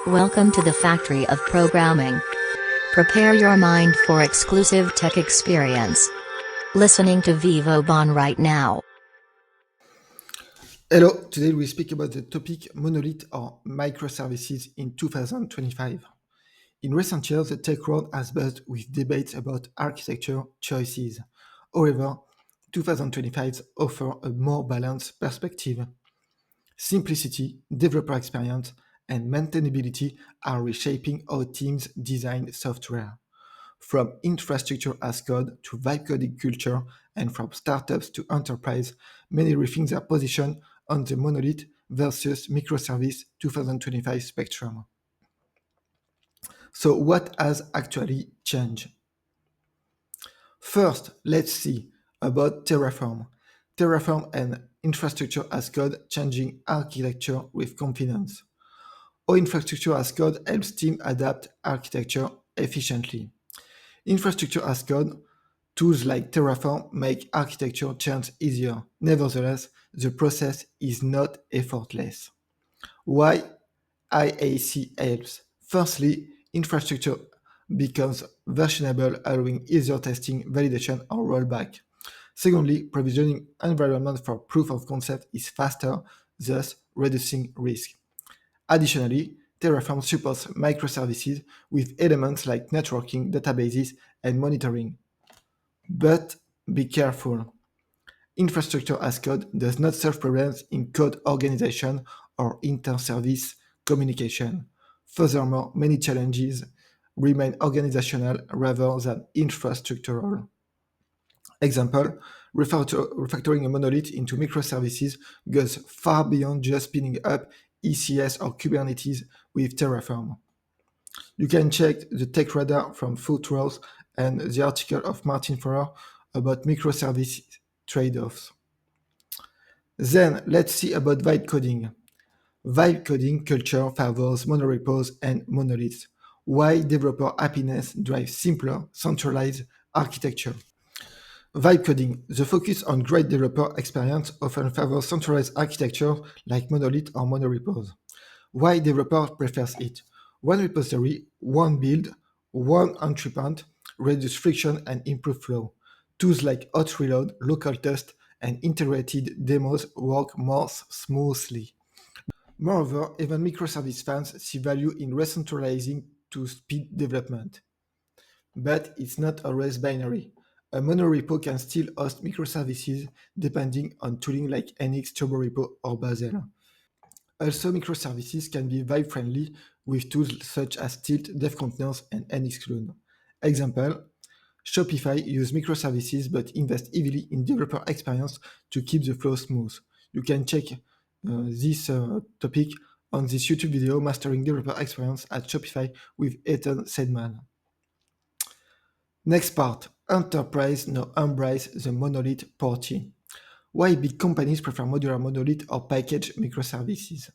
Welcome to the factory of programming. Prepare your mind for exclusive tech experience. Listening to Vibecoding right now. Hello, today we speak about the topic monolith or microservices in 2025. In recent years, the tech world has buzzed with debates about architecture choices. However, 2025 offers a more balanced perspective. Simplicity, developer experience, and maintainability are reshaping how teams design software. From infrastructure as code to Vibecoding culture, and from startups to enterprise, many rethink their position on the monolith versus microservice 2025 spectrum. So, what has actually changed? First, let's see about Terraform. Terraform and infrastructure as code changing architecture with confidence. How infrastructure as code helps teams adapt architecture efficiently. Infrastructure as code tools like Terraform make architecture change easier. Nevertheless, the process is not effortless. Why IAC helps? Firstly, infrastructure becomes versionable, allowing easier testing, validation, or rollback. Secondly, provisioning environment for proof of concept is faster, thus reducing risk. Additionally, Terraform supports microservices with elements like networking, databases, and monitoring. But be careful. Infrastructure as code does not solve problems in code organization or inter-service communication. Furthermore, many challenges remain organizational rather than infrastructural. Example, refactoring a monolith into microservices goes far beyond just spinning up ECS or Kubernetes with Terraform. You can check the Tech Radar from Footworth and the article of Martin Feuer about microservice trade-offs. Then let's see about vibe coding. Vibe coding culture favors monorepos and monoliths. Why developer happiness drives simpler, centralized architecture. Vibe coding. The focus on great developer experience often favors centralized architecture like monolith or monorepos. Why developer prefers it? One repository, one build, one entry point, reduce friction and improve flow. Tools like hot reload, local test, and integrated demos work more smoothly. Moreover, even microservice fans see value in recentralizing to speed development. But it's not always binary. A monorepo can still host microservices depending on tooling like NX Turborepo or Bazel. Also, microservices can be vibe-friendly with tools such as Tilt, DevContainers, and NXClone. Example, Shopify use microservices but invest heavily in developer experience to keep the flow smooth. You can check this topic on this YouTube video, Mastering Developer Experience at Shopify with Ethan Sedman. Next part, enterprise now embrace the monolith party. Why big companies prefer modular monolith or package microservices?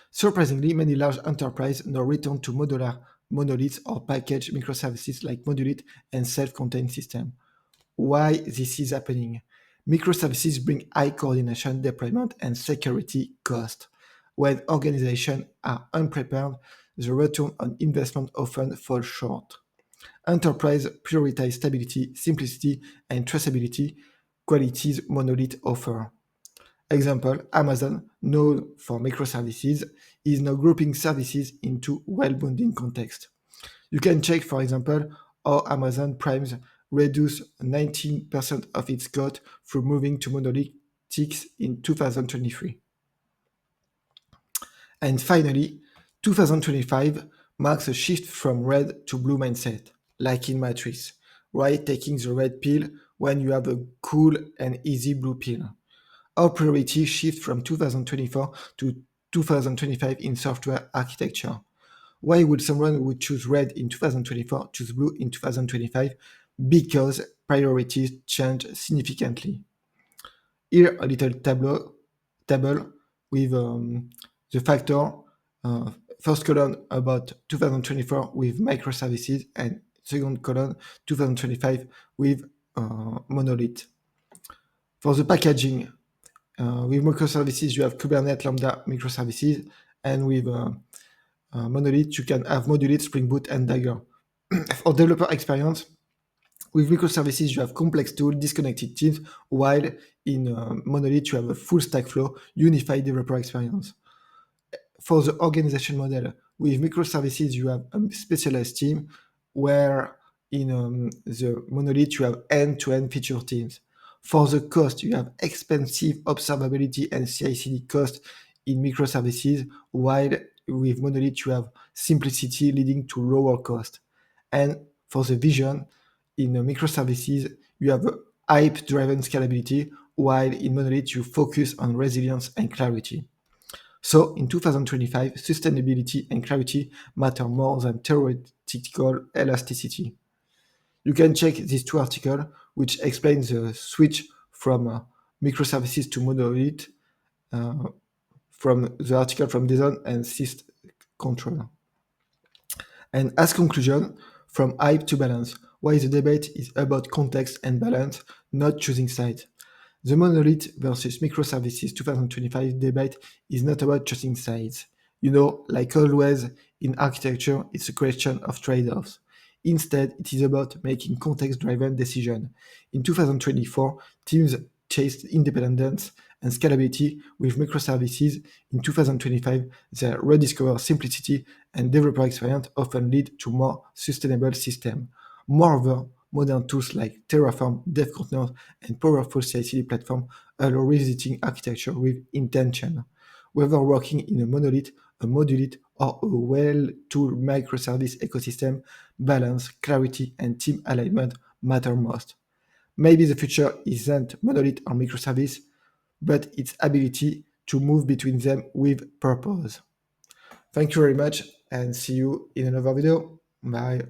Surprisingly, many large enterprises now return to modular monoliths or package microservices like Monolith and self-contained system. Why this is happening? Microservices bring high coordination, deployment, and security cost. When organizations are unprepared, the return on investment often falls short. Enterprise prioritize stability, simplicity, and traceability, qualities monolith offer. Example, Amazon, known for microservices, is now grouping services into well-bounded context. You can check, for example, how Amazon Primes reduced 19% of its cost through moving to monolithics in 2023. And finally, 2025 marks a shift from red to blue mindset, like in Matrix, right? Taking the red pill when you have a cool and easy blue pill. Our priority shift from 2024 to 2025 in software architecture. Why would someone who would choose red in 2024 choose blue in 2025? Because priorities change significantly. Here, a little table with the factor. First column about 2024 with microservices, and second column 2025 with monolith. For the packaging, with microservices, you have Kubernetes Lambda microservices, and with Monolith, you can have Monolith, Spring Boot, and Dagger. For developer experience, with microservices, you have complex tools, disconnected teams, while in Monolith, you have a full stack flow, unified developer experience. For the organization model, with microservices, you have a specialized team, where in the Monolith, you have end-to-end feature teams. For the cost, you have expensive observability and CI/CD cost in microservices, while with Monolith, you have simplicity leading to lower cost. And for the vision, in microservices, you have hype-driven scalability, while in Monolith, you focus on resilience and clarity. So in 2025, sustainability and clarity matter more than theoretical elasticity. You can check these two articles, which explain the switch from microservices to monolith, from the article from Design and Syst Control. And as conclusion, from hype to balance, why the debate is about context and balance, not choosing sides. The monolith versus microservices 2025 debate is not about choosing sides. Like always in architecture, it's a question of trade-offs. Instead, it is about making context-driven decisions. In 2024, teams chased independence and scalability with microservices. In 2025, they rediscover simplicity, and developer experience often lead to more sustainable systems. Moreover, modern tools like Terraform, Dev Containers, and powerful CI/CD platform allow revisiting architecture with intention. Whether working in a monolith, a modulith, or a well-tooled microservice ecosystem, balance, clarity, and team alignment matter most. Maybe the future isn't monolith or microservice, but its ability to move between them with purpose. Thank you very much, and see you in another video. Bye.